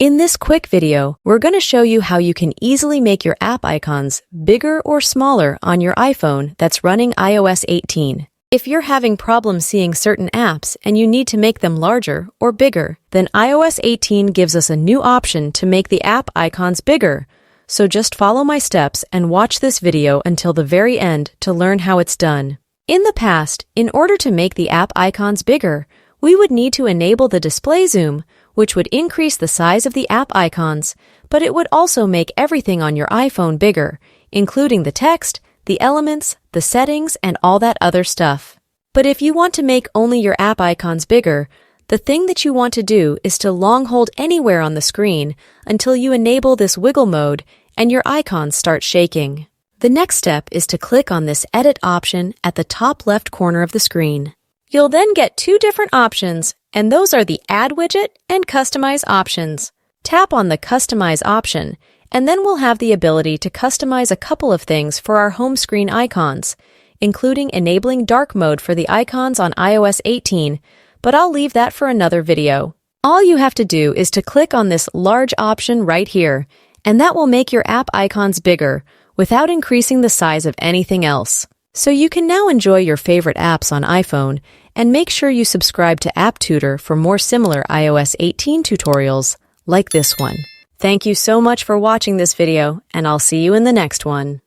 In this quick video, we're going to show you how you can easily make your app icons bigger or smaller on your iPhone that's running iOS 18. If you're having problems seeing certain apps and you need to make them larger or bigger, then iOS 18 gives us a new option to make the app icons bigger. So just follow my steps and watch this video until the very end to learn how it's done. In the past, in order to make the app icons bigger, we would need to enable the display zoom, which would increase the size of the app icons, but it would also make everything on your iPhone bigger, including the text, the elements, the settings, and all that other stuff. But if you want to make only your app icons bigger, the thing that you want to do is to long hold anywhere on the screen until you enable this wiggle mode and your icons start shaking. The next step is to click on this edit option at the top left corner of the screen. You'll then get two different options, and those are the Add Widget and Customize options. Tap on the Customize option, and then we'll have the ability to customize a couple of things for our home screen icons, including enabling dark mode for the icons on iOS 18, but I'll leave that for another video. All you have to do is to click on this large option right here, and that will make your app icons bigger without increasing the size of anything else. So you can now enjoy your favorite apps on iPhone, and make sure you subscribe to App Tutor for more similar iOS 18 tutorials like this one. Thank you so much for watching this video, and I'll see you in the next one.